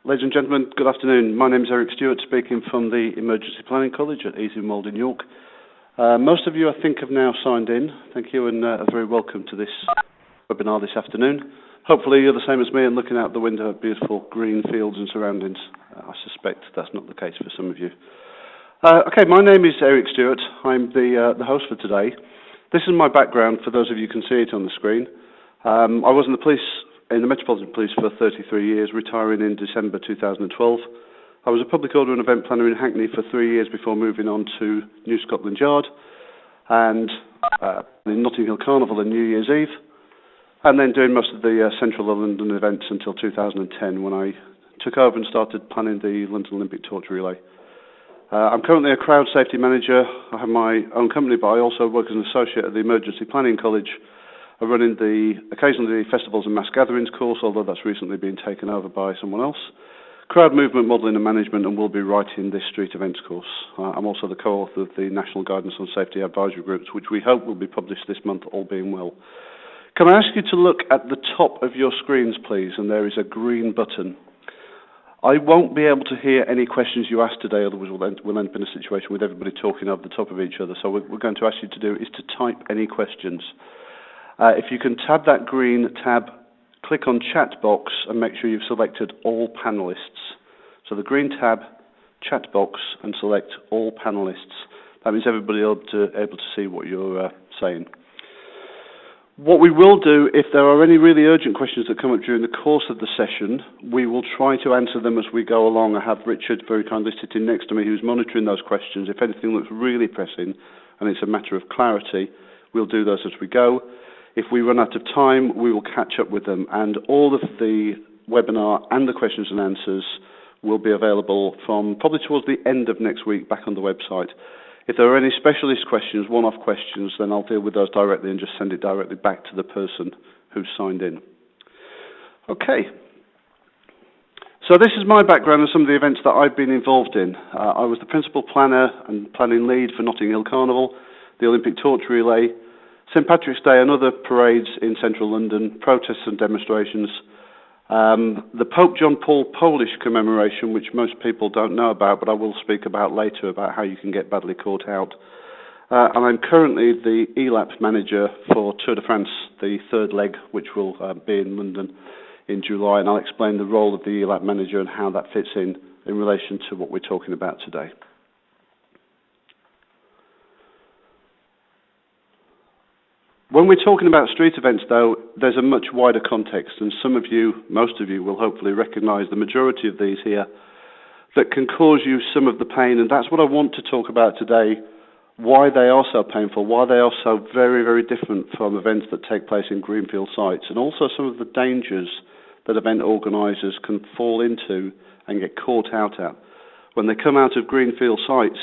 Ladies and gentlemen, good afternoon. My name is Stuart, speaking from the Emergency Planning College at Easy Mould in York. Most of you, I think, have now signed in. Thank you, and are very welcome to this webinar this afternoon. Hopefully you're the same as me and looking out the window at beautiful green fields and surroundings. I suspect that's not the case for some of you. Okay, my name is Eric Stuart. I'm the host for today. This is my background, for those of you who can see it on the screen. I was in the Metropolitan Police for 33 years, retiring in December 2012. I was a public order and event planner in Hackney for 3 years before moving on to New Scotland Yard and in Notting Hill Carnival and New Year's Eve, and then doing most of the Central London events until 2010 when I took over and started planning the London Olympic Torch Relay. I'm currently a crowd safety manager. I have my own company, but I also work as an associate at the Emergency Planning College. I run occasionally the Festivals and Mass Gatherings course, although that's recently been taken over by someone else. Crowd movement, modelling and management, and will be writing this street events course. I'm also the co-author of the National Guidance on Safety Advisory Groups, which we hope will be published this month, all being well. Can I ask you to look at the top of your screens, please, and there is a green button. I won't be able to hear any questions you ask today, otherwise we'll end up in a situation with everybody talking over the top of each other. So what we're going to ask you to do is to type any questions. If you can tab that green tab, click on chat box and make sure you've selected all panelists. So the green tab, chat box, and select all panelists. That means everybody will be able to see what you're saying. What we will do, if there are any really urgent questions that come up during the course of the session, we will try to answer them as we go along. I have Richard very kindly sitting next to me who's monitoring those questions. If anything looks really pressing and it's a matter of clarity, we'll do those as we go. If we run out of time, we will catch up with them, and all of the webinar and the questions and answers will be available from probably towards the end of next week back on the website. If there are any specialist questions, one-off questions, then I'll deal with those directly and just send it directly back to the person who's signed in. Okay. So this is my background and some of the events that I've been involved in. I was the principal planner and planning lead for Notting Hill Carnival, the Olympic Torch Relay, St Patrick's Day and other parades in central London, protests and demonstrations, the Pope John Paul Polish commemoration, which most people don't know about, but I will speak about later about how you can get badly caught out. And I'm currently the ELAP manager for Tour de France, the third leg, which will be in London in July, and I'll explain the role of the ELAP manager and how that fits in relation to what we're talking about today. When we're talking about street events, though, there's a much wider context, and most of you, will hopefully recognise the majority of these here that can cause you some of the pain, and that's what I want to talk about today, why they are so painful, why they are so very, very different from events that take place in greenfield sites, and also some of the dangers that event organisers can fall into and get caught out at when they come out of greenfield sites,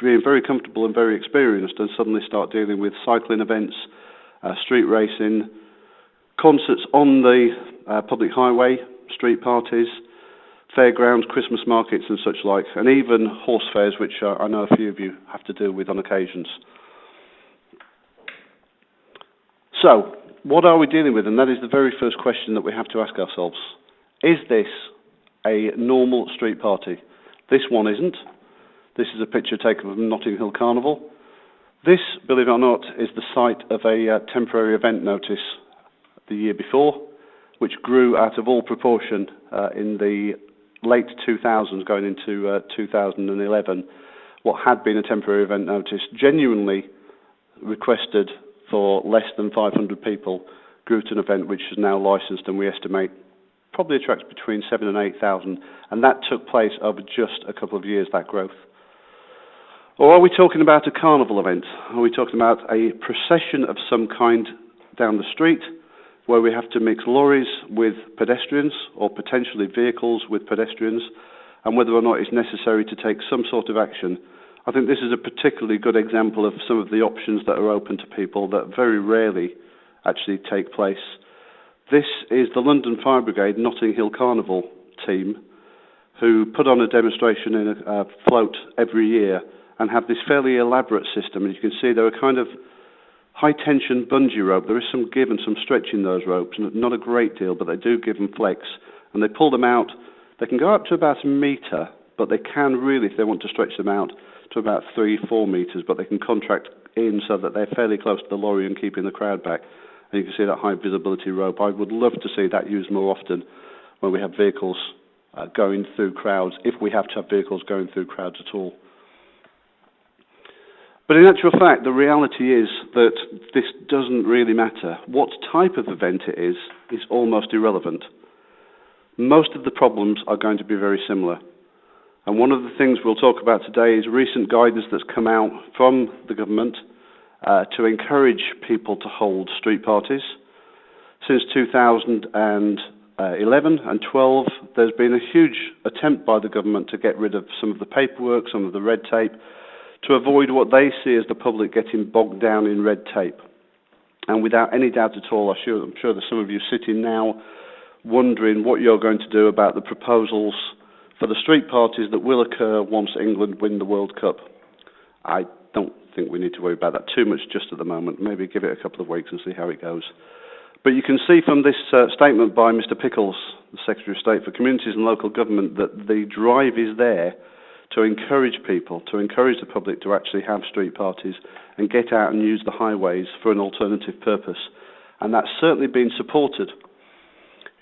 being very comfortable and very experienced, and suddenly start dealing with cycling events, street racing, concerts on the public highway, street parties, fairgrounds, Christmas markets and such like, and even horse fairs, which I know a few of you have to deal with on occasions. So, what are we dealing with? And that is the very first question that we have to ask ourselves. Is this a normal street party? This one isn't. This is a picture taken from Notting Hill Carnival. This, believe it or not, is the site of a temporary event notice the year before, which grew out of all proportion in the late 2000s going into 2011. What had been a temporary event notice, genuinely requested for less than 500 people, grew to an event which is now licensed, and we estimate probably attracts between 7,000 and 8,000, and that took place over just a couple of years, that growth. Or are we talking about a carnival event? Are we talking about a procession of some kind down the street where we have to mix lorries with pedestrians or potentially vehicles with pedestrians, and whether or not it's necessary to take some sort of action? I think this is a particularly good example of some of the options that are open to people that very rarely actually take place. This is the London Fire Brigade Notting Hill Carnival team who put on a demonstration in a float every year and have this fairly elaborate system. And you can see there are kind of high-tension bungee rope. There is some give and some stretch in those ropes, not a great deal, but they do give them flex. And they pull them out, They can go up to about 1 metre, but they can really, if they want to stretch them out, to about 3-4 metres, but they can contract in so that they're fairly close to the lorry and keeping the crowd back. And you can see that high visibility rope. I would love to see that used more often when we have vehicles going through crowds, if we have to have vehicles going through crowds at all. But in actual fact, the reality is that this doesn't really matter. What type of event it is almost irrelevant. Most of the problems are going to be very similar. And one of the things we'll talk about today is recent guidance that's come out from the government to encourage people to hold street parties. Since 2011 and 12, there's been a huge attempt by the government to get rid of some of the paperwork, some of the red tape, to avoid what they see as the public getting bogged down in red tape. And without any doubt at all, I'm sure there's some of you sitting now wondering what you're going to do about the proposals for the street parties that will occur once England win the World Cup. I don't think we need to worry about that too much just at the moment. Maybe give it a couple of weeks and see how it goes. But you can see from this statement by Mr. Pickles, the Secretary of State for Communities and Local Government, that the drive is there to encourage people, to encourage the public to actually have street parties and get out and use the highways for an alternative purpose. And that's certainly been supported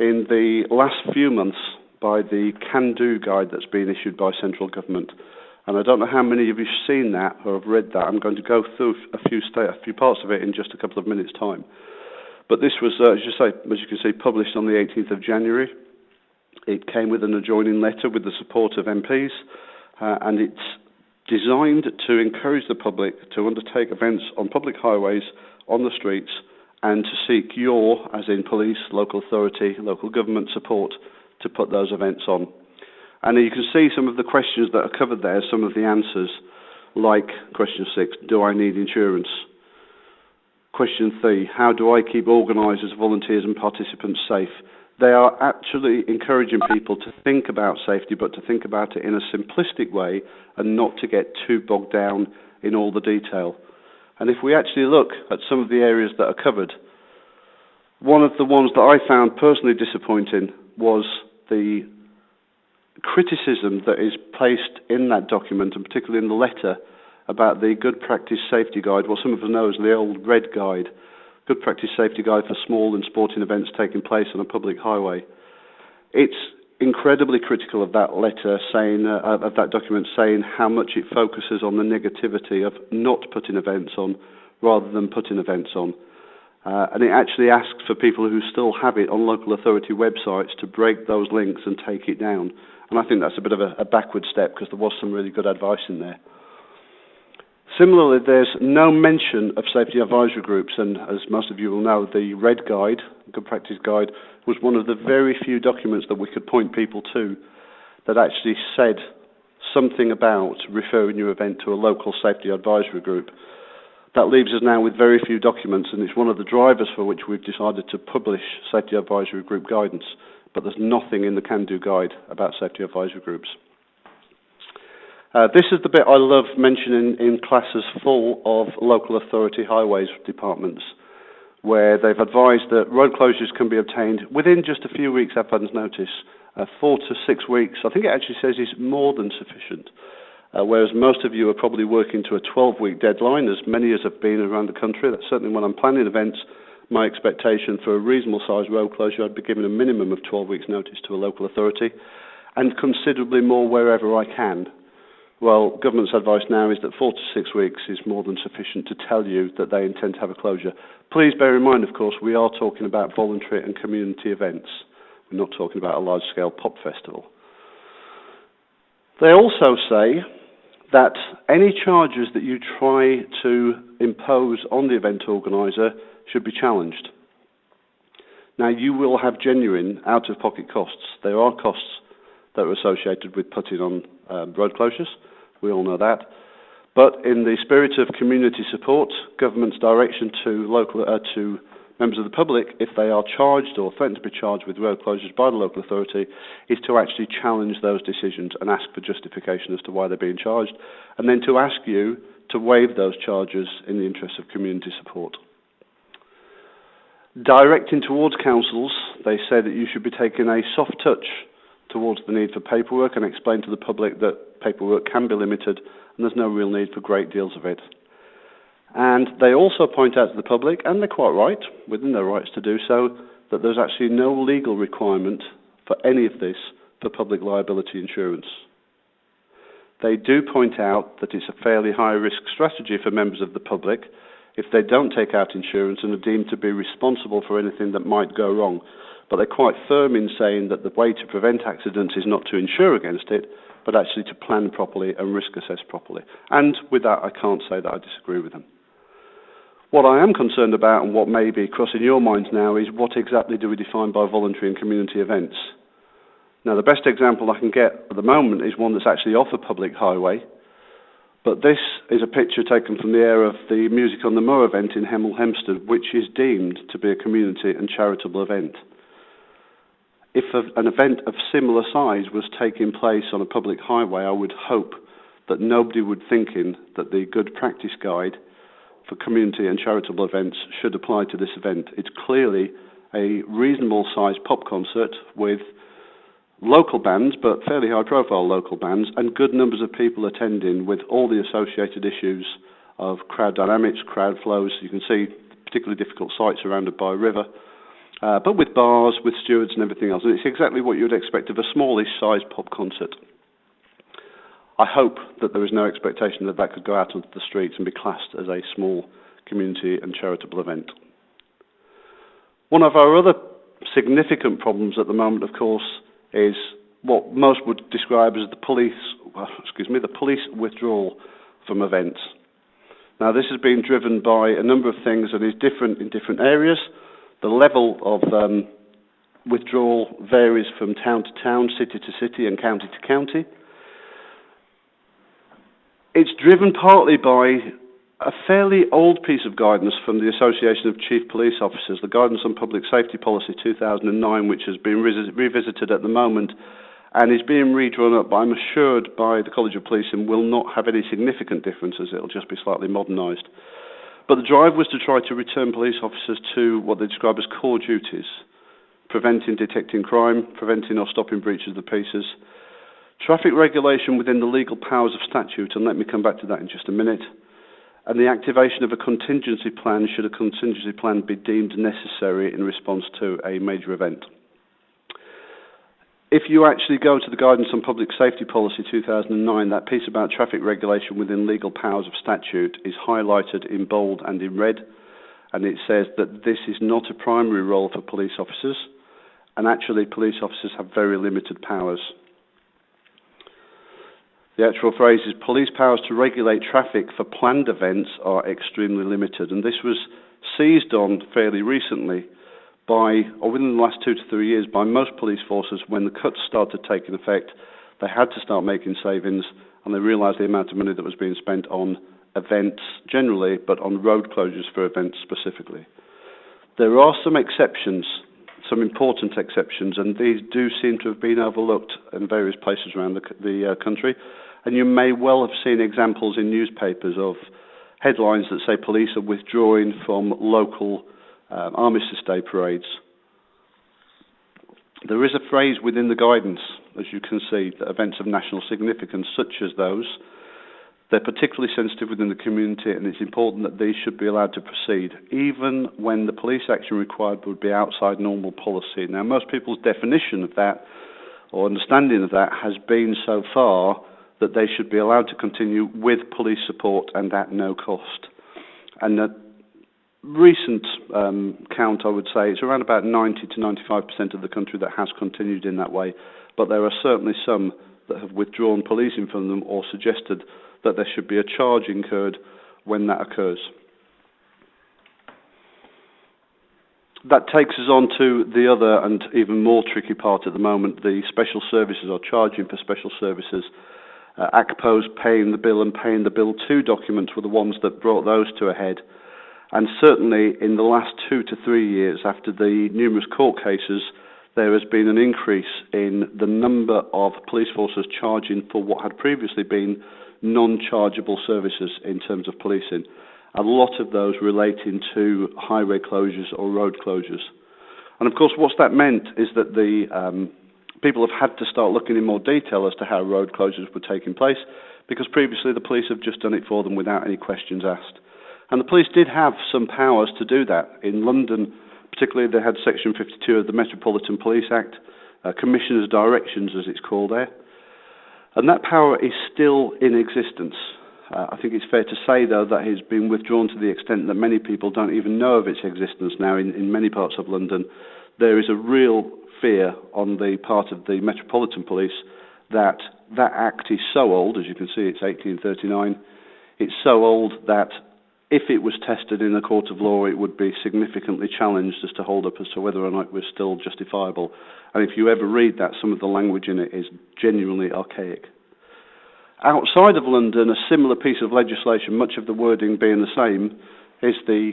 in the last few months by the can-do guide that's been issued by central government. And I don't know how many of you have seen that or have read that. I'm going to go through a few parts of it in just a couple of minutes' time. But this was, as you can see, published on the 18th of January. It came with an adjoining letter with the support of MPs, and it's designed to encourage the public to undertake events on public highways, on the streets, and to seek your, as in police, local authority, local government support to put those events on. And you can see some of the questions that are covered there, some of the answers, like question 6, do I need insurance? Question 3, how do I keep organisers, volunteers and participants safe? They are actually encouraging people to think about safety, but to think about it in a simplistic way and not to get too bogged down in all the detail. And if we actually look at some of the areas that are covered, one of the ones that I found personally disappointing was the criticism that is placed in that document, and particularly in the letter, about the Good Practice Safety Guide, what some of us know as the old Red Guide, Good Practice Safety Guide for small and sporting events taking place on a public highway. It's incredibly critical of that letter, saying of that document, saying how much it focuses on the negativity of not putting events on rather than putting events on. And it actually asks for people who still have it on local authority websites to break those links and take it down. And I think that's a bit of a backward step, because there was some really good advice in there. Similarly, there's no mention of safety advisory groups, and as most of you will know, the Red Guide, Good Practice Guide, was one of the very few documents that we could point people to that actually said something about referring your event to a local safety advisory group. That leaves us now with very few documents, and it's one of the drivers for which we've decided to publish safety advisory group guidance, but there's nothing in the can-do guide about safety advisory groups. This is the bit I love mentioning in classes full of local authority highways departments, where they've advised that road closures can be obtained within just a few weeks advance notice. 4 to 6 weeks, I think it actually says, is more than sufficient. Whereas most of you are probably working to a 12-week deadline, as many as have been around the country. That's certainly when I'm planning events, my expectation for a reasonable sized road closure, I'd be given a minimum of 12 weeks notice to a local authority, and considerably more wherever I can. Well, government's advice now is that 4 to 6 weeks is more than sufficient to tell you that they intend to have a closure. Please bear in mind, of course, we are talking about voluntary and community events. We're not talking about a large-scale pop festival. They also say that any charges that you try to impose on the event organiser should be challenged. Now, you will have genuine out-of-pocket costs. There are costs that are associated with putting on road closures. We all know that. But in the spirit of community support, government's direction to members of the public, if they are charged or threatened to be charged with road closures by the local authority, is to actually challenge those decisions and ask for justification as to why they're being charged, and then to ask you to waive those charges in the interest of community support. Directing towards councils, they say that you should be taking a soft touch towards the need for paperwork and explain to the public that paperwork can be limited and there's no real need for great deals of it. And they also point out to the public, and they're quite right, within their rights to do so, that there's actually no legal requirement for any of this for public liability insurance. They do point out that it's a fairly high-risk strategy for members of the public if they don't take out insurance and are deemed to be responsible for anything that might go wrong. But they're quite firm in saying that the way to prevent accidents is not to insure against it, but actually to plan properly and risk assess properly. And with that, I can't say that I disagree with them. What I am concerned about, and what may be crossing your minds now, is what exactly do we define by voluntary and community events? Now, the best example I can get at the moment is one that's actually off a public highway, but this is a picture taken from the air of the Music on the Moor event in Hemel Hempstead, which is deemed to be a community and charitable event. If an event of similar size was taking place on a public highway, I would hope that nobody would think that the good practice guide for community and charitable events should apply to this event. It's clearly a reasonable sized pop concert with local bands, but fairly high profile local bands, and good numbers of people attending with all the associated issues of crowd dynamics, crowd flows. You can see particularly difficult sites surrounded by a river, but with bars, with stewards and everything else. And it's exactly what you would expect of a smallish sized pop concert. I hope that there is no expectation that that could go out onto the streets and be classed as a small community and charitable event. One of our other significant problems at the moment, of course, is what most would describe as the police withdrawal from events. Now, this has been driven by a number of things and is different in different areas. The level of withdrawal varies from town to town, city to city, and county to county. It's driven partly by a fairly old piece of guidance from the Association of Chief Police Officers, the Guidance on Public Safety Policy 2009, which has been revisited at the moment and is being redrawn up, I'm assured, by the College of Police, and will not have any significant differences. It'll just be slightly modernised. But the drive was to try to return police officers to what they describe as core duties: preventing, detecting crime, preventing or stopping breaches of the peace, traffic regulation within the legal powers of statute, and let me come back to that in just a minute, and the activation of a contingency plan should a contingency plan be deemed necessary in response to a major event. If you actually go to the Guidance on Public Safety Policy 2009, that piece about traffic regulation within legal powers of statute is highlighted in bold and in red, and it says that this is not a primary role for police officers, and actually police officers have very limited powers. The actual phrase is, police powers to regulate traffic for planned events are extremely limited. And this was seized on fairly recently or within the last 2 to 3 years, by most police forces. When the cuts started taking effect, they had to start making savings, and they realised the amount of money that was being spent on events generally, but on road closures for events specifically. There are some exceptions, some important exceptions, and these do seem to have been overlooked in various places around the country. And you may well have seen examples in newspapers of headlines that say police are withdrawing from local Armistice Day parades. There is a phrase within the guidance, as you can see, that events of national significance, such as those, they're particularly sensitive within the community, and it's important that these should be allowed to proceed, even when the police action required would be outside normal policy. Now, most people's definition of that, or understanding of that, has been so far that they should be allowed to continue with police support and at no cost. And the recent count, I would say, it's around about 90 to 95% of the country that has continued in that way, but there are certainly some that have withdrawn policing from them or suggested that there should be a charge incurred when that occurs. That takes us on to the other and even more tricky part at the moment, the special services, or charging for special services. ACPO's paying the bill and paying the bill to documents were the ones that brought those to a head. And certainly in the last 2 to 3 years, after the numerous court cases, there has been an increase in the number of police forces charging for what had previously been non-chargeable services in terms of policing. A lot of those relating to highway closures or road closures. And of course, what's that meant is that the People have had to start looking in more detail as to how road closures were taking place, because previously the police have just done it for them without any questions asked. And the police did have some powers to do that. In London, particularly, they had Section 52 of the Metropolitan Police Act, Commissioner's Directions, as it's called there. And that power is still in existence. I think it's fair to say, though, that it has been withdrawn to the extent that many people don't even know of its existence now in many parts of London. There is a real fear on the part of the Metropolitan Police that that act is so old, as you can see, it's 1839. It's so old that if it was tested in a court of law, it would be significantly challenged as to hold up as to whether or not it was still justifiable. And if you ever read that, some of the language in it is genuinely archaic. Outside of London, a similar piece of legislation, much of the wording being the same, is the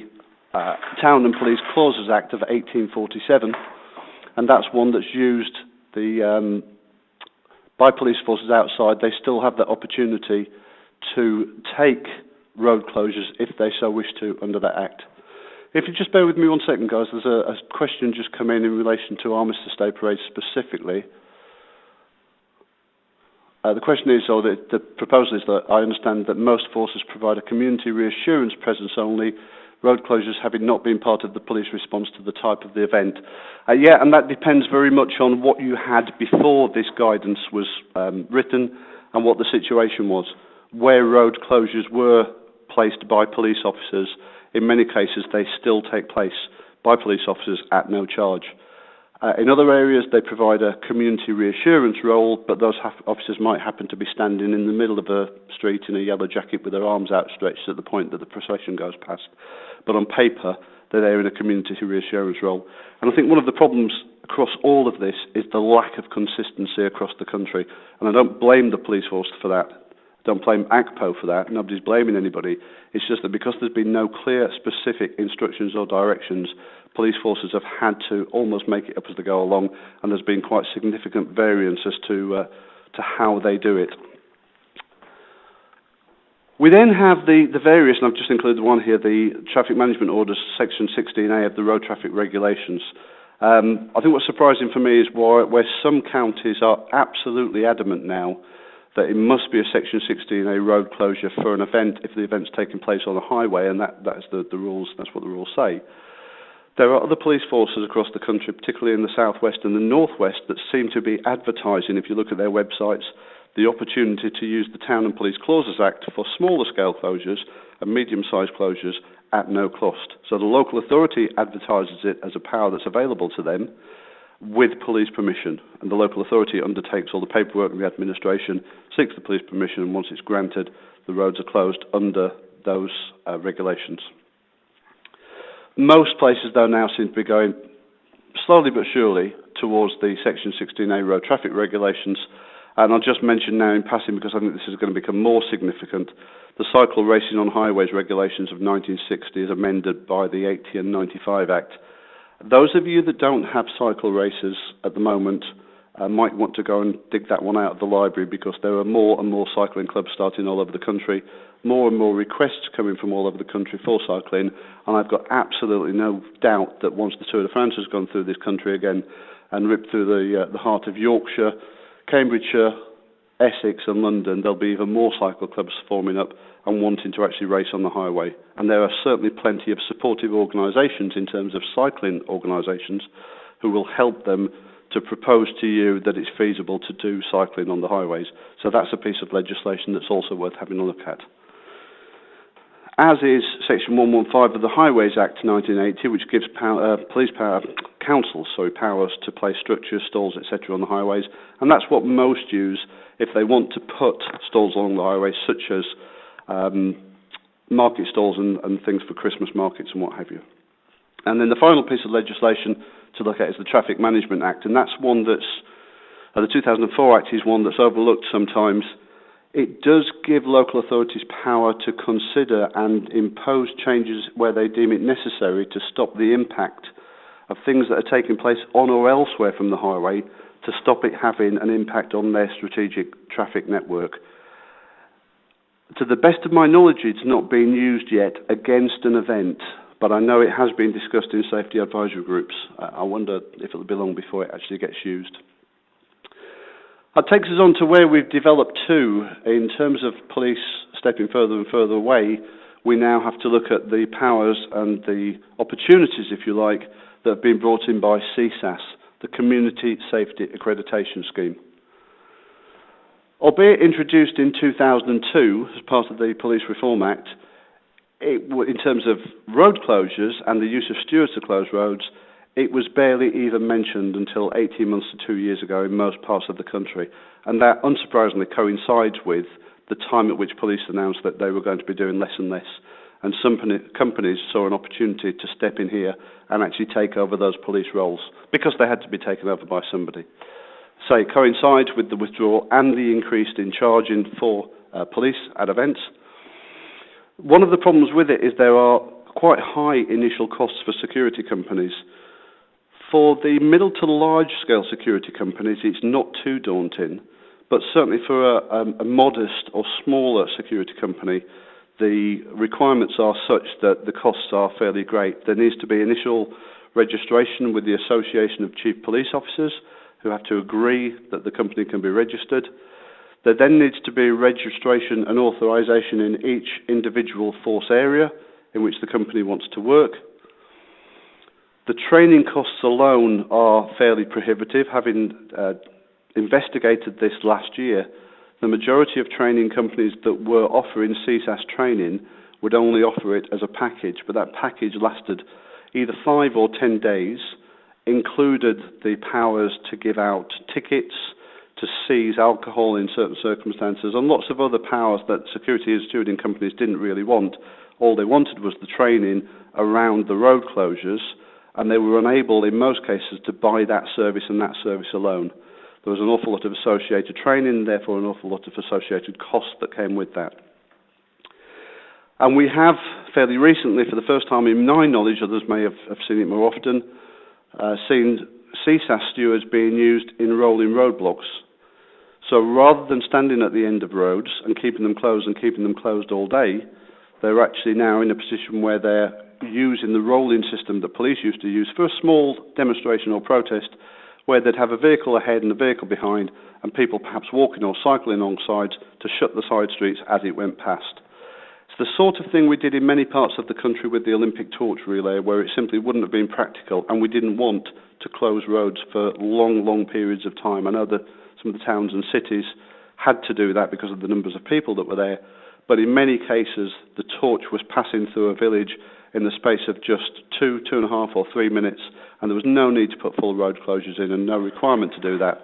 Town and Police Clauses Act of 1847, and that's one that's used by police forces outside. They still have the opportunity to take road closures if they so wish to under that act. If you just bear with me 1 second, guys, there's a question just come in relation to Armistice Day Parade specifically. The question is, or the proposal is that I understand that most forces provide a community reassurance presence only, road closures having not been part of the police response to the type of the event. Yeah, and that depends very much on what you had before this guidance was written and what the situation was. Where road closures were placed by police officers, in many cases they still take place by police officers at no charge. In other areas they provide a community reassurance role, but those officers might happen to be standing in the middle of a street in a yellow jacket with their arms outstretched at the point that the procession goes past. But on paper they're there in a community reassurance role. And I think one of the problems across all of this is the lack of consistency across the country. And I don't blame the police force for that. Don't blame ACPO for that. Nobody's blaming anybody. It's just that because there's been no clear, specific instructions or directions, police forces have had to almost make it up as they go along, and there's been quite significant variance as to how they do it. We then have the various, and I've just included one here, the Traffic Management Orders, Section 16A of the Road Traffic Regulations. I think what's surprising for me is where some counties are absolutely adamant now that it must be a Section 16A road closure for an event if the event's taking place on a highway, and that's the rules. That's what the rules say. There are other police forces across the country, particularly in the southwest and the northwest, that seem to be advertising, if you look at their websites, the opportunity to use the Town and Police Clauses Act for smaller scale closures and medium-sized closures at no cost. So the local authority advertises it as a power that's available to them with police permission, and the local authority undertakes all the paperwork and the administration, seeks the police permission, and once it's granted, the roads are closed under those regulations. Most places, though, now seem to be going slowly but surely towards the Section 16A road traffic regulations, and I'll just mention now in passing, because I think this is going to become more significant, the Cycle Racing on Highways regulations of 1960 is amended by the 80 and 95 Act. Those of you that don't have cycle races at the moment might want to go and dig that one out of the library, because there are more and more cycling clubs starting all over the country, more and more requests coming from all over the country for cycling, and I've got absolutely no doubt that once the Tour de France has gone through this country again and ripped through the heart of Yorkshire, Cambridgeshire, Essex and London, there'll be even more cycle clubs forming up and wanting to actually race on the highway. And there are certainly plenty of supportive organisations in terms of cycling organisations who will help them to propose to you that it's feasible to do cycling on the highways. So that's a piece of legislation that's also worth having a look at. As is Section 115 of the Highways Act 1980, which gives councils powers to place structures, stalls, etc. on the highways, and that's what most use if they want to put stalls along the highways, such as market stalls and things for Christmas markets and what have you. And then the final piece of legislation to look at is the Traffic Management Act, and that's one that's, the 2004 Act is one that's overlooked sometimes. It does give local authorities power to consider and impose changes where they deem it necessary to stop the impact of things that are taking place on or elsewhere from the highway, to stop it having an impact on their strategic traffic network. To the best of my knowledge, it's not been used yet against an event, but I know it has been discussed in safety advisory groups. I wonder if it'll be long before it actually gets used. That takes us on to where we've developed to. In terms of police stepping further and further away, we now have to look at the powers and the opportunities, if you like, that have been brought in by CSAS, the Community Safety Accreditation Scheme. Albeit introduced in 2002 as part of the Police Reform Act, in terms of road closures and the use of stewards to close roads, it was barely even mentioned until 18 months to 2 years ago in most parts of the country. And that, unsurprisingly, coincides with the time at which police announced that they were going to be doing less and less. And some companies saw an opportunity to step in here and actually take over those police roles, because they had to be taken over by somebody. So it coincides with the withdrawal and the increase in charging for police at events. One of the problems with it is there are quite high initial costs for security companies. For the middle to large scale security companies, it's not too daunting, but certainly for a modest or smaller security company, the requirements are such that the costs are fairly great. There needs to be initial registration with the Association of Chief Police Officers, who have to agree that the company can be registered. There then needs to be registration and authorisation in each individual force area in which the company wants to work. The training costs alone are fairly prohibitive. Having investigated this last year, the majority of training companies that were offering CSAS training would only offer it as a package, but that package lasted either 5 or 10 days, included the powers to give out tickets, to seize alcohol in certain circumstances, and lots of other powers that security and stewarding companies didn't really want. All they wanted was the training around the road closures, and they were unable, in most cases, to buy that service and that service alone. There was an awful lot of associated training, therefore an awful lot of associated costs that came with that. And we have, fairly recently, for the first time in my knowledge, others may have seen it more often, seen CSAS stewards being used in rolling roadblocks. So rather than standing at the end of roads and keeping them closed all day, they're actually now in a position where they're using the rolling system that police used to use for a small demonstration or protest, where they'd have a vehicle ahead and a vehicle behind, and people perhaps walking or cycling alongside to shut the side streets as it went past. It's the sort of thing we did in many parts of the country with the Olympic torch relay, where it simply wouldn't have been practical, and we didn't want to close roads for long, long periods of time. I know that some of the towns and cities had to do that because of the numbers of people that were there, but in many cases the torch was passing through a village in the space of just 2.5 or 3 minutes, and there was no need to put full road closures in and no requirement to do that.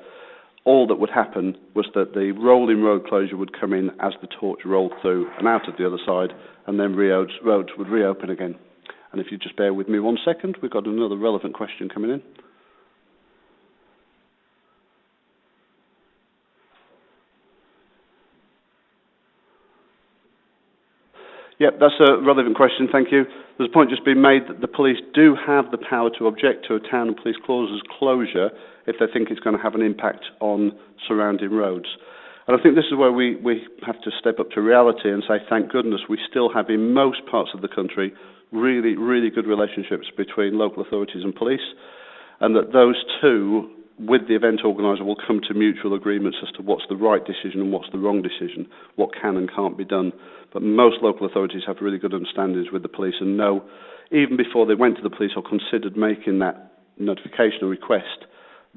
All that would happen was that the rolling road closure would come in as the torch rolled through and out of the other side, and then roads would reopen again. And if you just bear with me 1 second, we've got another relevant question coming in. Yep, that's a relevant question, thank you. There's a point just being made that the police do have the power to object to a town and police clauses closure if they think it's going to have an impact on surrounding roads. And I think this is where we have to step up to reality and say, thank goodness, we still have in most parts of the country really, really good relationships between local authorities and police, and that those two, with the event organiser, will come to mutual agreements as to what's the right decision and what's the wrong decision, what can and can't be done. But most local authorities have really good understandings with the police and know, even before they went to the police or considered making that notification or request,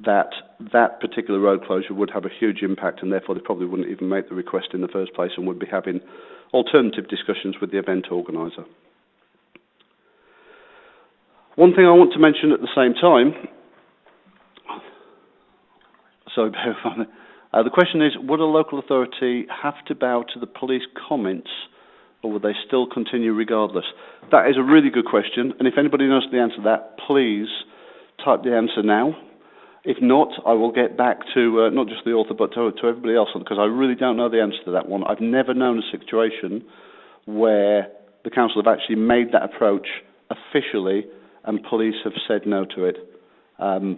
that that particular road closure would have a huge impact, and therefore they probably wouldn't even make the request in the first place and would be having alternative discussions with the event organiser. One thing I want to mention at the same time, so bear with me. The question is, would a local authority have to bow to the police comments, or would they still continue regardless? That is a really good question, and if anybody knows the answer to that, please type the answer now. If not, I will get back to not just the author, but to everybody else, because I really don't know the answer to that one. I've never known a situation where the council have actually made that approach officially and police have said no to it.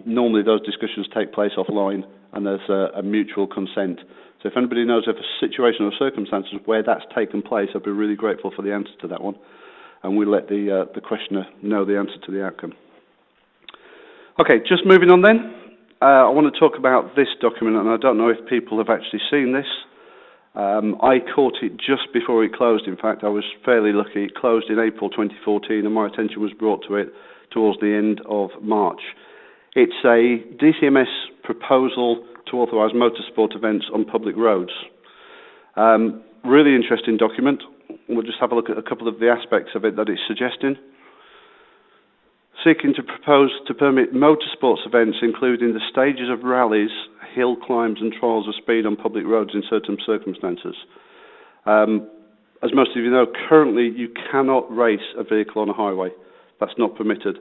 Normally those discussions take place offline and there's a mutual consent. So if anybody knows of a situation or circumstances where that's taken place, I'd be really grateful for the answer to that one. And we'll let the questioner know the answer to the outcome. Okay, just moving on then. I want to talk about this document, and I don't know if people have actually seen this. I caught it just before it closed. In fact, I was fairly lucky. It closed in April 2014, and my attention was brought to it towards the end of March. It's a DCMS proposal to authorise motorsport events on public roads. Really interesting document. We'll just have a look at a couple of the aspects of it that it's suggesting. Seeking to propose to permit motorsports events including the stages of rallies, hill climbs and trials of speed on public roads in certain circumstances. As most of you know, currently you cannot race a vehicle on a highway. That's not permitted.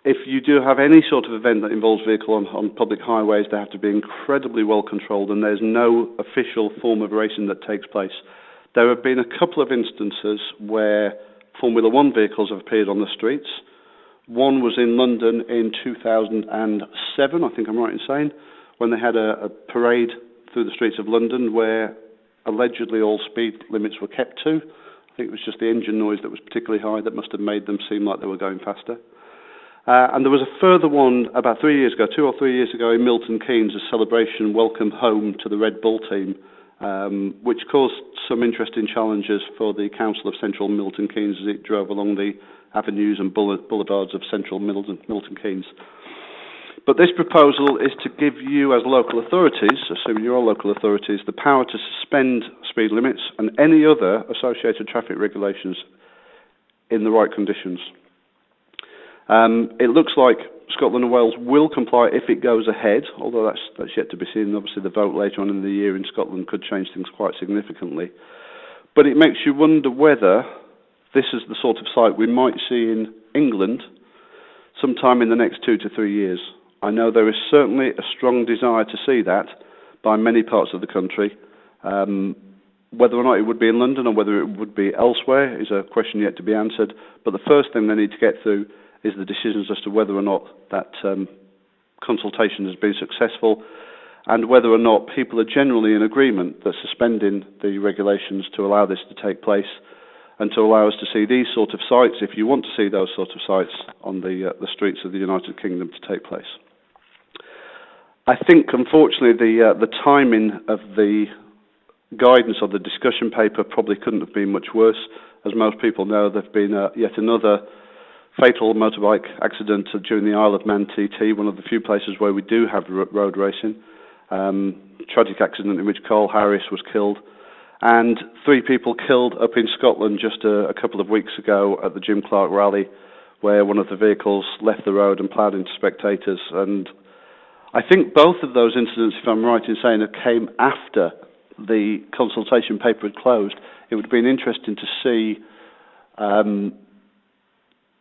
If you do have any sort of event that involves vehicle on public highways, they have to be incredibly well controlled, and there's no official form of racing that takes place. There have been a couple of instances where Formula One vehicles have appeared on the streets. One was in London in 2007, I think I'm right in saying, when they had a parade through the streets of London where allegedly all speed limits were kept to. I think it was just the engine noise that was particularly high that must have made them seem like they were going faster. And there was a further one about 3 years ago, 2 or 3 years ago in Milton Keynes, a celebration welcome home to the Red Bull team, which caused some interesting challenges for the Council of Central Milton Keynes as it drove along the avenues and boulevards of central Milton Keynes. But this proposal is to give you as local authorities, assuming you're all local authorities, the power to suspend speed limits and any other associated traffic regulations in the right conditions. It looks like Scotland and Wales will comply if it goes ahead, although that's yet to be seen. Obviously the vote later on in the year in Scotland could change things quite significantly. But it makes you wonder whether this is the sort of site we might see in England sometime in the next 2 to 3 years. I know there is certainly a strong desire to see that by many parts of the country. Whether or not it would be in London or whether it would be elsewhere is a question yet to be answered. But the first thing they need to get through is the decisions as to whether or not that consultation has been successful and whether or not people are generally in agreement that suspending the regulations to allow this to take place and to allow us to see these sort of sites, if you want to see those sort of sites, on the streets of the United Kingdom to take place. I think, unfortunately, the timing of the guidance of the discussion paper probably couldn't have been much worse. As most people know, there have been yet another fatal motorbike accident during the Isle of Man TT, one of the few places where we do have road racing. Tragic accident in which Carl Harris was killed, and 3 people killed up in Scotland just a couple of weeks ago at the Jim Clark rally, where one of the vehicles left the road and ploughed into spectators. And I think both of those incidents, if I'm right in saying it, came after the consultation paper had closed. It would have been interesting to see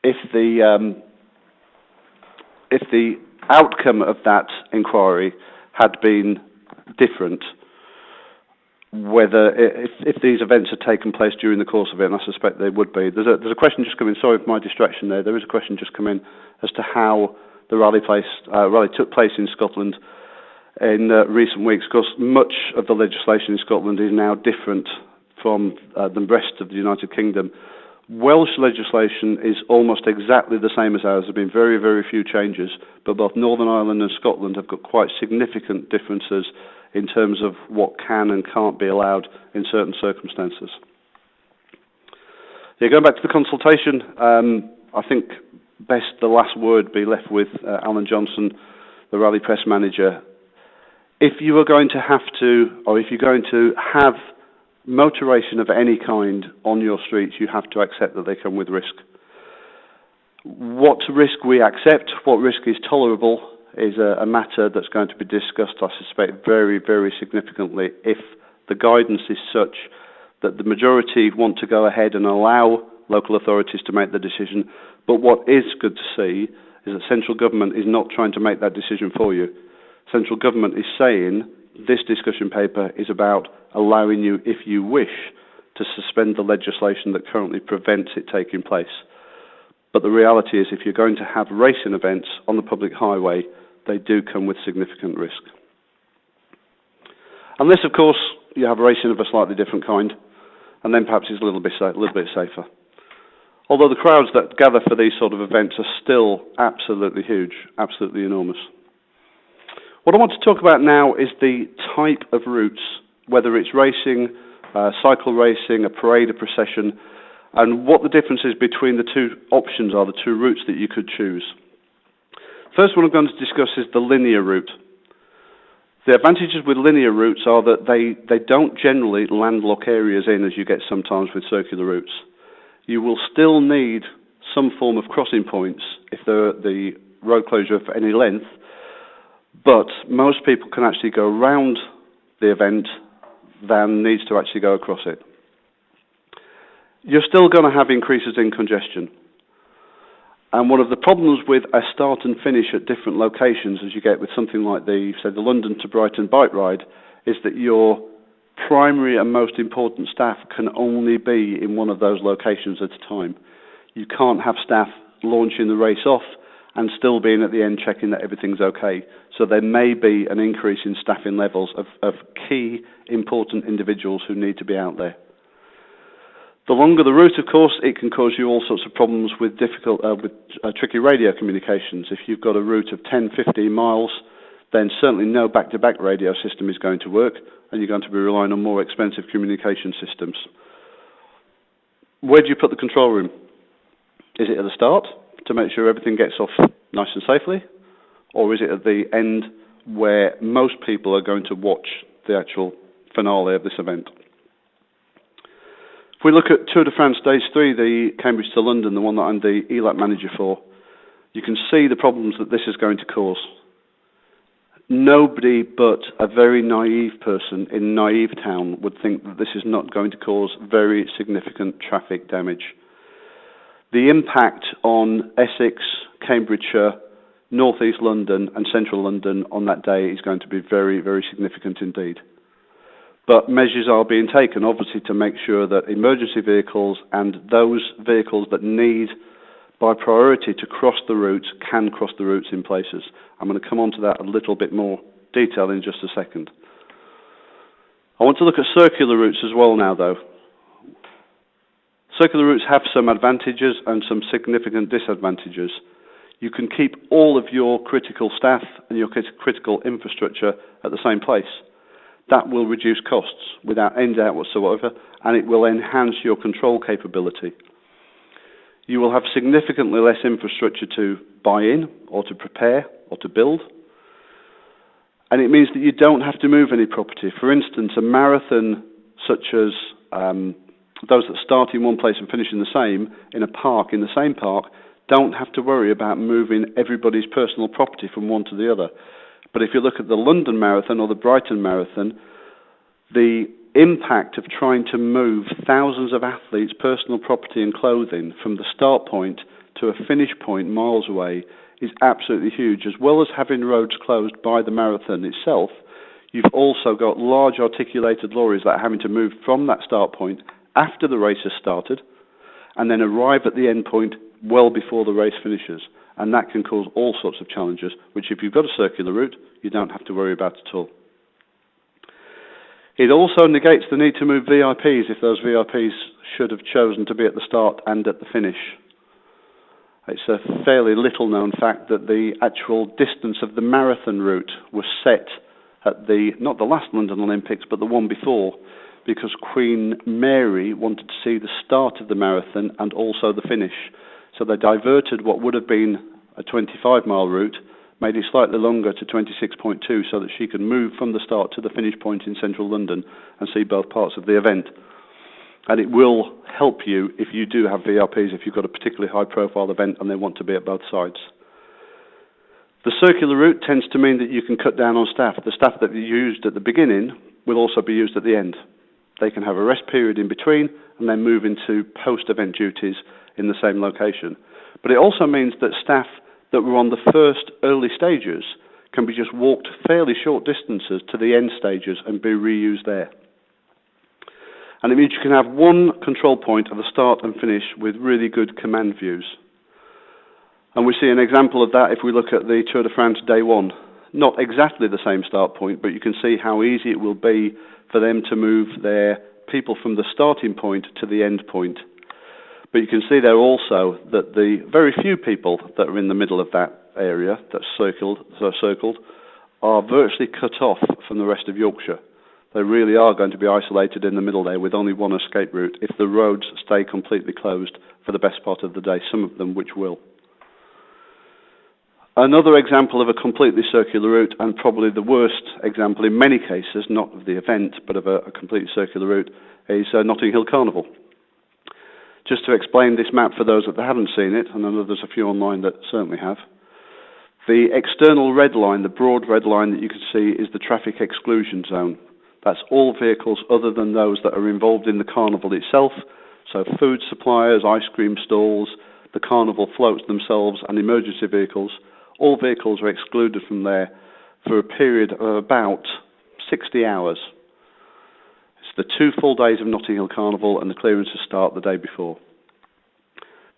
if the outcome of that inquiry had been different, whether if these events had taken place during the course of it, and I suspect they would be. There's a question just come in. Sorry for my distraction there. There is a question just come in as to how the rally took place in Scotland in recent weeks. Of course, much of the legislation in Scotland is now different from the rest of the United Kingdom. Welsh legislation is almost exactly the same as ours. There have been very, very few changes, but both Northern Ireland and Scotland have got quite significant differences in terms of what can and can't be allowed in certain circumstances. Yeah, going back to the consultation, I think best the last word be left with Alan Johnson, the rally press manager. If you are going to have to, or if you're going to have motor racing of any kind on your streets, you have to accept that they come with risk. What risk we accept, what risk is tolerable, is a matter that's going to be discussed, I suspect, very, very significantly if the guidance is such that the majority want to go ahead and allow local authorities to make the decision. But what is good to see is that central government is not trying to make that decision for you. Central government is saying this discussion paper is about allowing you, if you wish, to suspend the legislation that currently prevents it taking place. But the reality is, if you're going to have racing events on the public highway, they do come with significant risk. Unless, of course, you have racing of a slightly different kind, and then perhaps it's a little bit safer. Although the crowds that gather for these sort of events are still absolutely huge, absolutely enormous. What I want to talk about now is the type of routes, whether it's racing, cycle racing, a parade, a procession, and what the differences between the two options are, the two routes that you could choose. First one I'm going to discuss is the linear route. The advantages with linear routes are that they don't generally landlock areas in as you get sometimes with circular routes. You will still need some form of crossing points if the road closure for any length, but most people can actually go around the event than needs to actually go across it. You're still going to have increases in congestion. And one of the problems with a start and finish at different locations, as you get with something like the London to Brighton bike ride, is that your primary and most important staff can only be in one of those locations at a time. You can't have staff launching the race off and still being at the end checking that everything's okay. So there may be an increase in staffing levels of key important individuals who need to be out there. The longer the route, of course, it can cause you all sorts of problems with tricky radio communications. If you've got a route of 10, 15 miles, then certainly no back-to-back radio system is going to work, and you're going to be relying on more expensive communication systems. Where do you put the control room? Is it at the start to make sure everything gets off nice and safely? Or is it at the end where most people are going to watch the actual finale of this event? If we look at Tour de France Stage 3, the Cambridge to London, the one that I'm the ELAP manager for, you can see the problems that this is going to cause. Nobody but a very naive person in naive town would think that this is not going to cause very significant traffic damage. The impact on Essex, Cambridgeshire, North East London and Central London on that day is going to be very, very significant indeed. But measures are being taken, obviously, to make sure that emergency vehicles and those vehicles that need, by priority, to cross the routes can cross the routes in places. I'm going to come on to that a little bit more detail in just a second. I want to look at circular routes as well now, though. Circular routes have some advantages and some significant disadvantages. You can keep all of your critical staff and your critical infrastructure at the same place. That will reduce costs without any doubt whatsoever, and it will enhance your control capability. You will have significantly less infrastructure to buy in, or to prepare, or to build. And it means that you don't have to move any property. For instance, a marathon such as those that start in one place and finish in the same park, don't have to worry about moving everybody's personal property from one to the other. But if you look at the London Marathon or the Brighton Marathon, the impact of trying to move thousands of athletes' personal property and clothing from the start point to a finish point miles away is absolutely huge. As well as having roads closed by the marathon itself, you've also got large articulated lorries that are having to move from that start point after the race has started and then arrive at the end point well before the race finishes. And that can cause all sorts of challenges, which if you've got a circular route, you don't have to worry about at all. It also negates the need to move VIPs if those VIPs should have chosen to be at the start and at the finish. It's a fairly little known fact that the actual distance of the marathon route was set at not the last London Olympics, but the one before, because Queen Mary wanted to see the start of the marathon and also the finish. So they diverted what would have been a 25-mile route, made it slightly longer to 26.2 so that she could move from the start to the finish point in central London and see both parts of the event. And it will help you if you do have VIPs, if you've got a particularly high-profile event and they want to be at both sides. The circular route tends to mean that you can cut down on staff. The staff that you used at the beginning will also be used at the end. They can have a rest period in between and then move into post-event duties in the same location. But it also means that staff that were on the first early stages can be just walked fairly short distances to the end stages and be reused there. And it means you can have one control point at the start and finish with really good command views. And we see an example of that if we look at the Tour de France Day 1. Not exactly the same start point, but you can see how easy it will be for them to move their people from the starting point to the end point. But you can see there also that the very few people that are in the middle of that area that's circled are virtually cut off from the rest of Yorkshire. They really are going to be isolated in the middle there with only one escape route if the roads stay completely closed for the best part of the day, some of them which will. Another example of a completely circular route, and probably the worst example in many cases, not of the event, but of a completely circular route, is Notting Hill Carnival. Just to explain this map for those that haven't seen it, and I know there's a few online that certainly have, the external red line, the broad red line that you can see, is the traffic exclusion zone. That's all vehicles other than those that are involved in the carnival itself, so food suppliers, ice cream stalls, the carnival floats themselves, and emergency vehicles. All vehicles are excluded from there for a period of about 60 hours. It's the 2 full days of Notting Hill Carnival, and the clearances start the day before.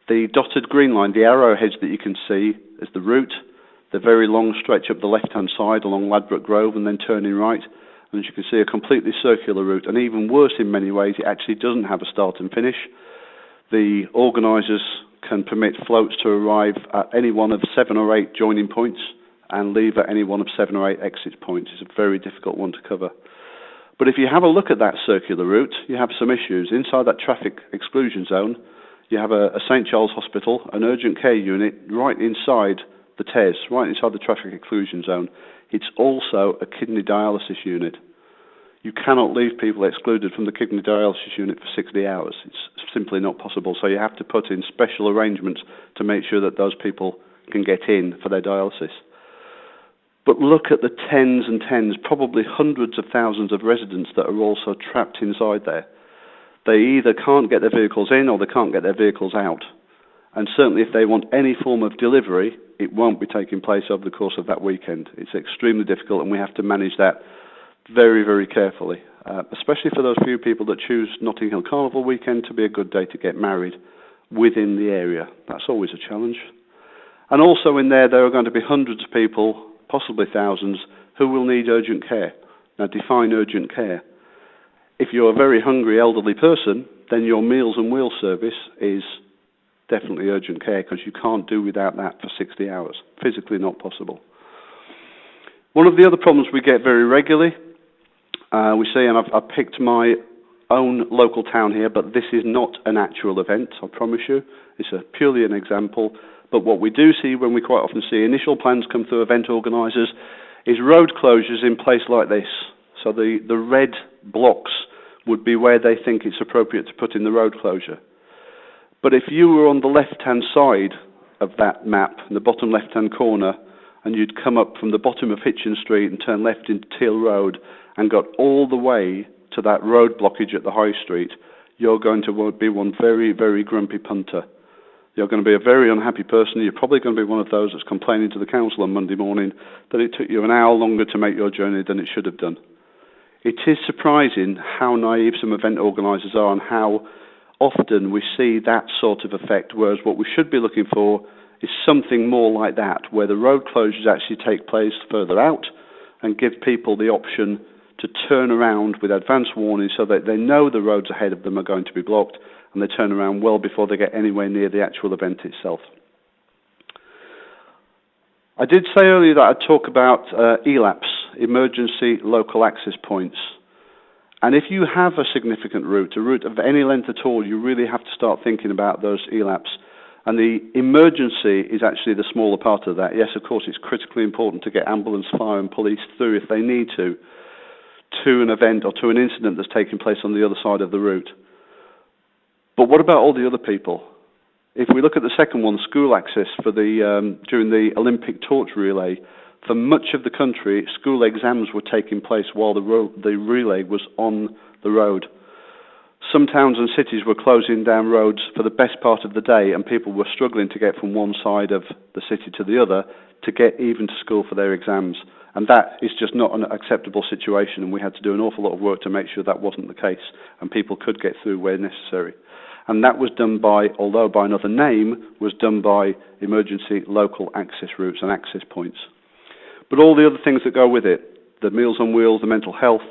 The dotted green line, the arrowheads that you can see, is the route, the very long stretch up the left-hand side along Ladbroke Grove and then turning right. And as you can see, a completely circular route, and even worse in many ways, it actually doesn't have a start and finish. The organisers can permit floats to arrive at any one of 7 or 8 joining points and leave at any one of 7 or 8 exit points. It's a very difficult one to cover. But if you have a look at that circular route, you have some issues. Inside that traffic exclusion zone, you have a St Charles Hospital, an urgent care unit right inside the TES, right inside the traffic exclusion zone. It's also a kidney dialysis unit. You cannot leave people excluded from the kidney dialysis unit for 60 hours. It's simply not possible. So you have to put in special arrangements to make sure that those people can get in for their dialysis. But look at the tens and tens, probably hundreds of thousands of residents that are also trapped inside there. They either can't get their vehicles in or they can't get their vehicles out. And certainly if they want any form of delivery, it won't be taking place over the course of that weekend. It's extremely difficult, and we have to manage that very, very carefully, especially for those few people that choose Notting Hill Carnival weekend to be a good day to get married within the area. That's always a challenge. And also in there are going to be hundreds of people, possibly thousands, who will need urgent care. Now, define urgent care. If you're a very hungry elderly person, then your Meals and Wheels service is definitely urgent care, because you can't do without that for 60 hours. Physically not possible. One of the other problems we get very regularly, we see, and I've picked my own local town here, but this is not an actual event, I promise you. It's purely an example. But what we do see when we quite often see initial plans come through event organisers is road closures in place like this. So the red blocks would be where they think it's appropriate to put in the road closure. But if you were on the left-hand side of that map, in the bottom left-hand corner, and you'd come up from the bottom of Hitchin Street and turn left into Teal Road and got all the way to that road blockage at the High Street, you're going to be one very, very grumpy punter. You're going to be a very unhappy person. You're probably going to be one of those that's complaining to the council on Monday morning that it took you an hour longer to make your journey than it should have done. It is surprising how naive some event organisers are and how often we see that sort of effect, whereas what we should be looking for is something more like that, where the road closures actually take place further out and give people the option to turn around with advance warning so that they know the roads ahead of them are going to be blocked, and they turn around well before they get anywhere near the actual event itself. I did say earlier that I'd talk about ELAPs, Emergency Local Access Points. And if you have a significant route, a route of any length at all, you really have to start thinking about those ELAPs. And the emergency is actually the smaller part of that. Yes, of course, it's critically important to get ambulance, fire and police through if they need to an event or to an incident that's taking place on the other side of the route. But what about all the other people? If we look at the second one, school access for during the Olympic torch relay, for much of the country, school exams were taking place while the relay was on the road. Some towns and cities were closing down roads for the best part of the day, and people were struggling to get from one side of the city to the other to get even to school for their exams. And that is just not an acceptable situation, and we had to do an awful lot of work to make sure that wasn't the case, and people could get through where necessary. And that was done by, although by another name, was done by emergency local access routes and access points. But all the other things that go with it, the Meals on Wheels, the mental health,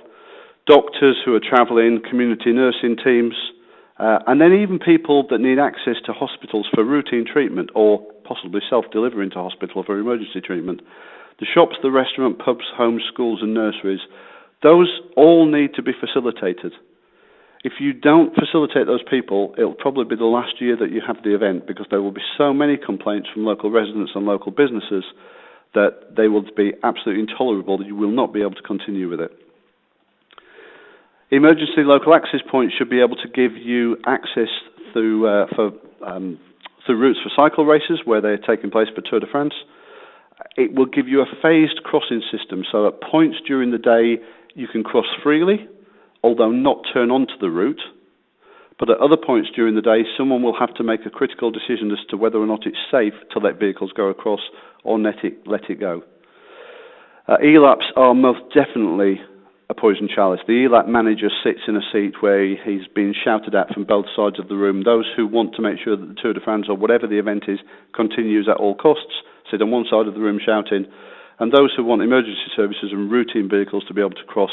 doctors who are travelling, community nursing teams, and then even people that need access to hospitals for routine treatment or possibly self-delivering to hospital for emergency treatment. The shops, the restaurant, pubs, homes, schools and nurseries, those all need to be facilitated. If you don't facilitate those people, it'll probably be the last year that you have the event, because there will be so many complaints from local residents and local businesses that they will be absolutely intolerable that you will not be able to continue with it. Emergency local access points should be able to give you access through routes for cycle races where they're taking place for Tour de France. It will give you a phased crossing system, so at points during the day you can cross freely, although not turn onto the route. But at other points during the day, someone will have to make a critical decision as to whether or not it's safe to let vehicles go across or let it go. ELAPs are most definitely a poison chalice. The ELAP manager sits in a seat where he's been shouted at from both sides of the room. Those who want to make sure that the Tour de France or whatever the event is continues at all costs sit on one side of the room shouting, and those who want emergency services and routine vehicles to be able to cross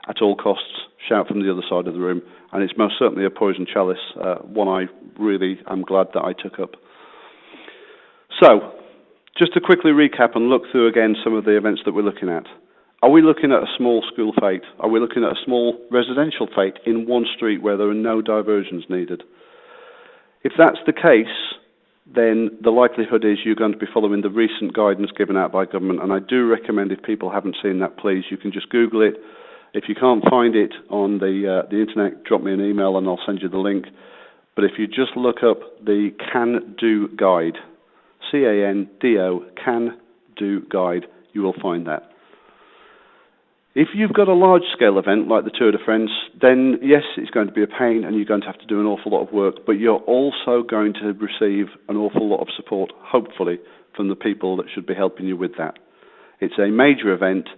at all costs shout from the other side of the room. And it's most certainly a poison chalice, one I really am glad that I took up. So, just to quickly recap and look through again some of the events that we're looking at. Are we looking at a small school fete? Are we looking at a small residential fete in one street where there are no diversions needed? If that's the case, then the likelihood is you're going to be following the recent guidance given out by government, and I do recommend, if people haven't seen that, please, you can just Google it. If you can't find it on the internet, drop me an email and I'll send you the link. But if you just look up the Can Do Guide, C-A-N-D-O, Can Do Guide, you will find that. If you've got a large-scale event like the Tour de France, then yes, it's going to be a pain and you're going to have to do an awful lot of work, but you're also going to receive an awful lot of support, hopefully, from the people that should be helping you with that. It's a major event.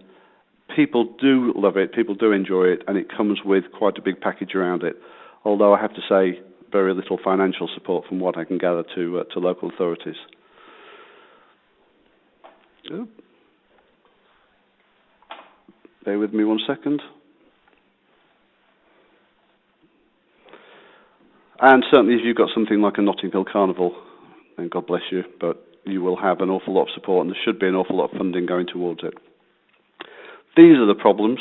People do love it, people do enjoy it, and it comes with quite a big package around it, although I have to say very little financial support from what I can gather to local authorities. Ooh. Bear with me 1 second. And certainly if you've got something like a Notting Hill Carnival, then God bless you, but you will have an awful lot of support and there should be an awful lot of funding going towards it. These are the problems,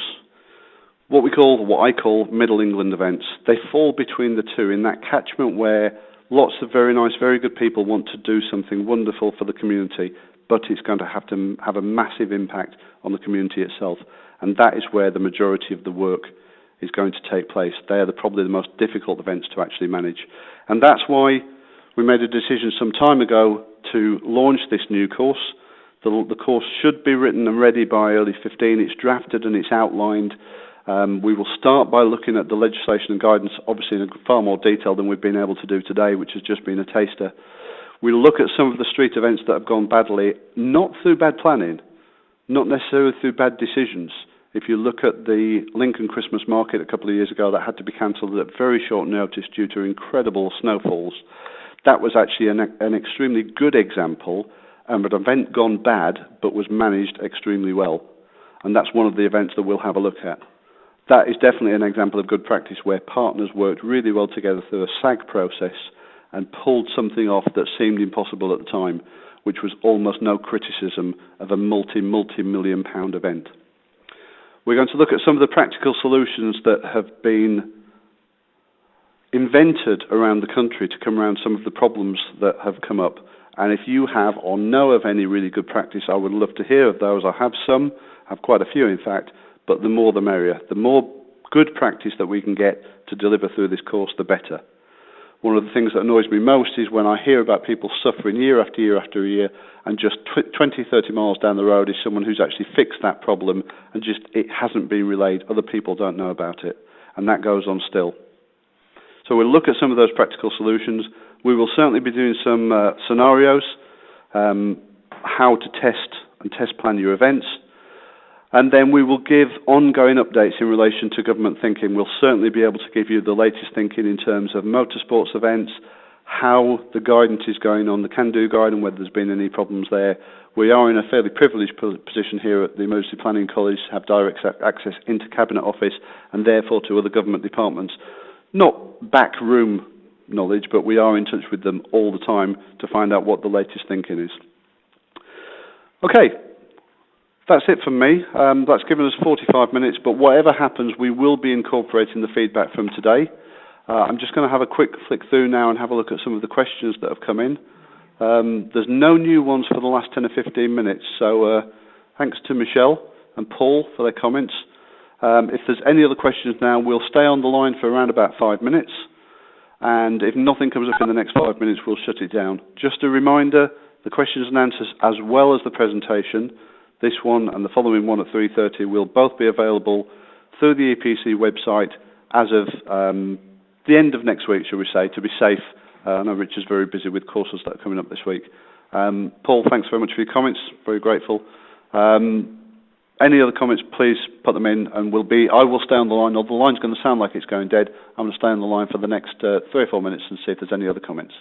what I call Middle England events. They fall between the two in that catchment where lots of very nice, very good people want to do something wonderful for the community, but it's going to have a massive impact on the community itself. And that is where the majority of the work is going to take place. They are probably the most difficult events to actually manage. And that's why we made a decision some time ago to launch this new course. The course should be written and ready by early 15. It's drafted and it's outlined. We will start by looking at the legislation and guidance, obviously in far more detail than we've been able to do today, which has just been a taster. We'll look at some of the street events that have gone badly, not through bad planning, not necessarily through bad decisions. If you look at the Lincoln Christmas market a couple of years ago that had to be cancelled at very short notice due to incredible snowfalls, that was actually an extremely good example of an event gone bad but was managed extremely well. And that's one of the events that we'll have a look at. That is definitely an example of good practice where partners worked really well together through a SAG process and pulled something off that seemed impossible at the time, which was almost no criticism of a multi-million pound event. We're going to look at some of the practical solutions that have been invented around the country to come around some of the problems that have come up. And if you have or know of any really good practice, I would love to hear of those. I have some, I have quite a few in fact, but the more the merrier. The more good practice that we can get to deliver through this course, the better. One of the things that annoys me most is when I hear about people suffering year after year after year, and just 20, 30 miles down the road is someone who's actually fixed that problem, and just it hasn't been relayed. Other people don't know about it, and that goes on still. So we'll look at some of those practical solutions. We will certainly be doing some scenarios, how to test plan your events. And then we will give ongoing updates in relation to government thinking. We'll certainly be able to give you the latest thinking in terms of motorsports events, how the guidance is going on the Can Do Guide and whether there's been any problems there. We are in a fairly privileged position here at the Emergency Planning College to have direct access into Cabinet Office and therefore to other government departments. Not backroom knowledge, but we are in touch with them all the time to find out what the latest thinking is. Okay. That's it from me. That's given us 45 minutes, but whatever happens, we will be incorporating the feedback from today. I'm just going to have a quick flick through now and have a look at some of the questions that have come in. There's no new ones for the last 10 or 15 minutes, so thanks to Michelle and Paul for their comments. If there's any other questions now, we'll stay on the line for around about 5 minutes, and if nothing comes up in the next 5 minutes, we'll shut it down. Just a reminder, the questions and answers as well as the presentation, this one and the following one at 3:30 will both be available through the EPC website as of the end of next week, shall we say, to be safe. I know Richard's very busy with courses that are coming up this week. Paul, thanks very much for your comments. Very grateful. Any other comments, please put them in, and I will stay on the line. Or the line's going to sound like it's going dead. I'm going to stay on the line for the next 3 or 4 minutes and see if there's any other comments.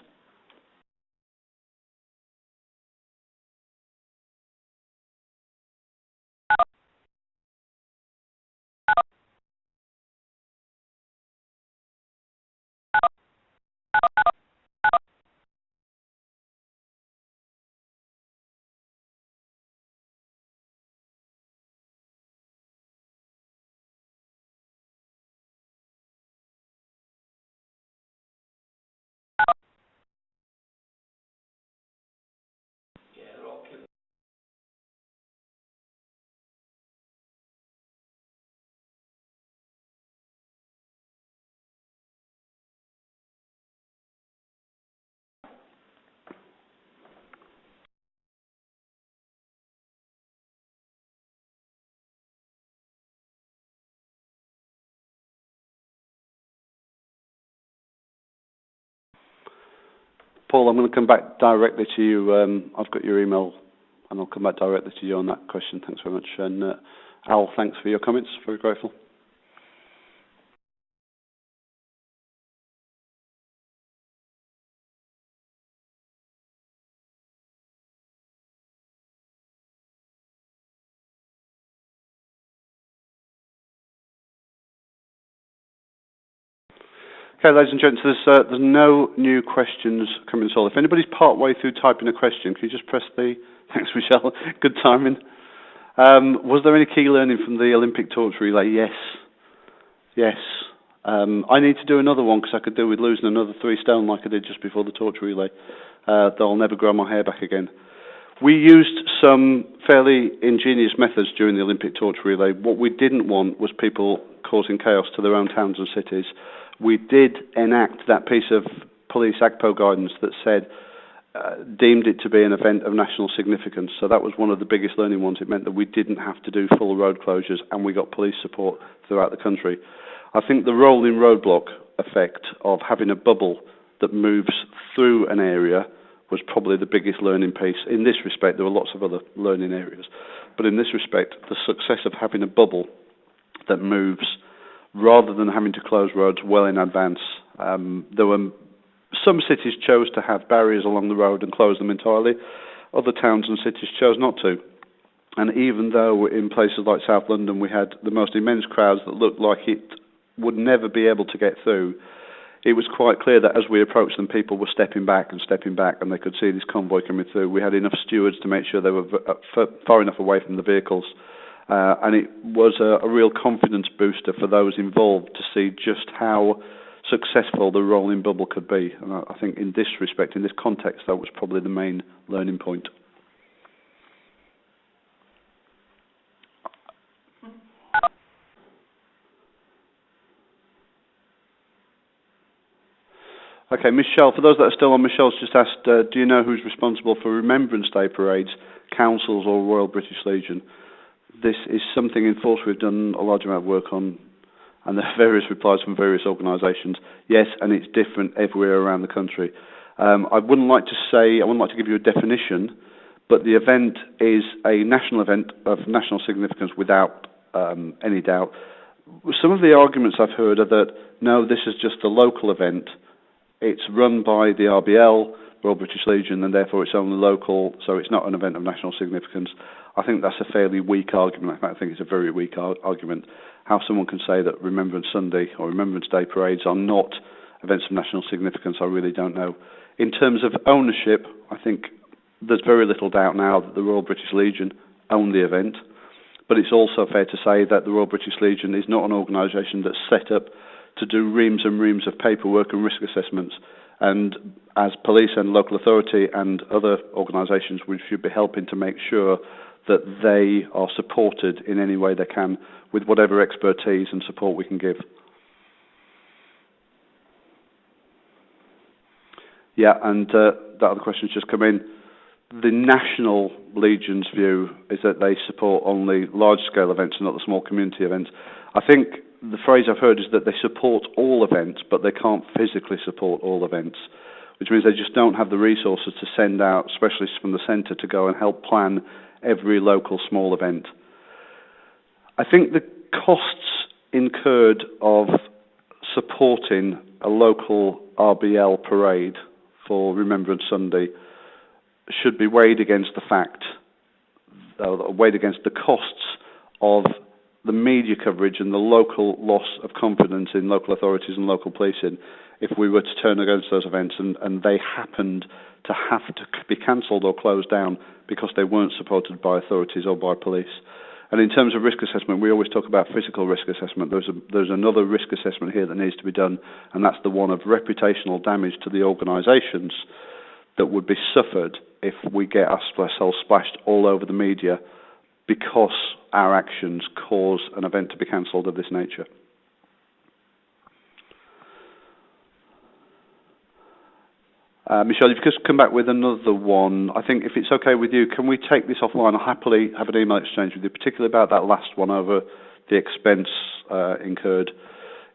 Paul, I'm going to come back directly to you. I've got your email, and I'll come back directly to you on that question. Thanks very much. And Al, thanks for your comments. Very grateful. Okay, ladies and gents, there's no new questions coming at all. If anybody's part way through typing a question, can you just press the... Thanks, Michelle. Good timing. Was there any key learning from the Olympic torch relay? Yes. Yes. I need to do another one because I could do with losing another 3 stone like I did just before the torch relay. I'll never grow my hair back again. We used some fairly ingenious methods during the Olympic torch relay. What we didn't want was people causing chaos to their own towns and cities. We did enact that piece of police ACPO guidance that said, deemed it to be an event of national significance. So that was one of the biggest learning ones. It meant that we didn't have to do full road closures, and we got police support throughout the country. I think the rolling roadblock effect of having a bubble that moves through an area was probably the biggest learning piece. In this respect, there were lots of other learning areas. But in this respect, the success of having a bubble that moves rather than having to close roads well in advance. There were some cities chose to have barriers along the road and close them entirely. Other towns and cities chose not to. And even though in places like South London we had the most immense crowds that looked like it would never be able to get through, it was quite clear that as we approached them, people were stepping back, and they could see this convoy coming through. We had enough stewards to make sure they were far enough away from the vehicles. And it was a real confidence booster for those involved to see just how successful the rolling bubble could be. And I think in this respect, in this context, that was probably the main learning point. Okay, Michelle, for those that are still on, Michelle's just asked, do you know who's responsible for Remembrance Day parades, councils or Royal British Legion? This is something in Force we've done a large amount of work on, and there are various replies from various organisations. Yes, and it's different everywhere around the country. I wouldn't like to give you a definition, but the event is a national event of national significance without any doubt. Some of the arguments I've heard are that, no, this is just a local event. It's run by the RBL, Royal British Legion, and therefore it's only local, so it's not an event of national significance. I think that's a fairly weak argument. In fact, I think it's a very weak argument. How someone can say that Remembrance Sunday or Remembrance Day parades are not events of national significance, I really don't know. In terms of ownership, I think there's very little doubt now that the Royal British Legion own the event. but it's also fair to say that the Royal British Legion is not an organisation that's set up to do reams and reams of paperwork and risk assessments. And as police and local authority and other organisations, we should be helping to make sure that they are supported in any way they can with whatever expertise and support we can give. Yeah, and that other question's just come in. The National Legion's view is that they support only large-scale events and not the small community events. I think the phrase I've heard is that they support all events, but they can't physically support all events, which means they just don't have the resources to send out specialists from the centre to go and help plan every local small event. I think the costs incurred of supporting a local RBL parade for Remembrance Sunday should be weighed against the fact, weighed against the costs of the media coverage and the local loss of confidence in local authorities and local policing if we were to turn against those events and they happened to have to be cancelled or closed down because they weren't supported by authorities or by police. And in terms of risk assessment, we always talk about physical risk assessment. There's another risk assessment here that needs to be done, and that's the one of reputational damage to the organisations that would be suffered if we get ourselves splashed all over the media because our actions cause an event to be cancelled of this nature. Michelle, if you could come back with another one. I think if it's okay with you, can we take this offline? I'll happily have an email exchange with you, particularly about that last one over the expense incurred.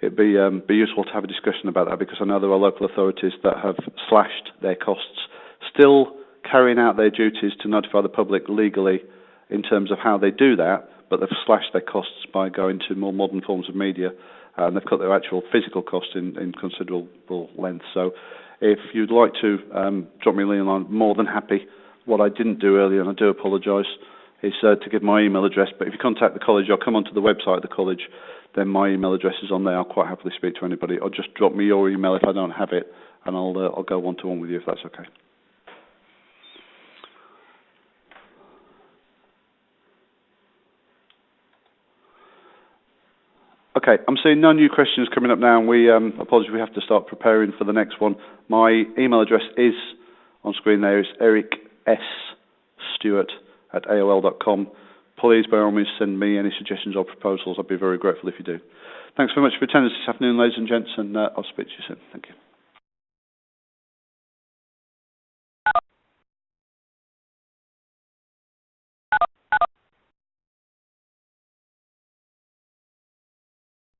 It'd be useful to have a discussion about that because I know there are local authorities that have slashed their costs, still carrying out their duties to notify the public legally in terms of how they do that, but they've slashed their costs by going to more modern forms of media, and they've cut their actual physical costs in considerable length. So if you'd like to drop me a line, I'm more than happy. What I didn't do earlier, and I do apologise, is to give my email address. But if you contact the college or come onto the website of the college, then my email address is on there. I'll quite happily speak to anybody. Or just drop me your email if I don't have it, and I'll go one-to-one with you if that's okay. Okay, I'm seeing no new questions coming up now, and we apologize, we have to start preparing for the next one. My email address is on screen there. It's ericsstuart@aol.com. Please, by all means, send me any suggestions or proposals. I'd be very grateful if you do. Thanks very much for your attendance this afternoon, ladies and gents, and I'll speak to you soon. Thank you.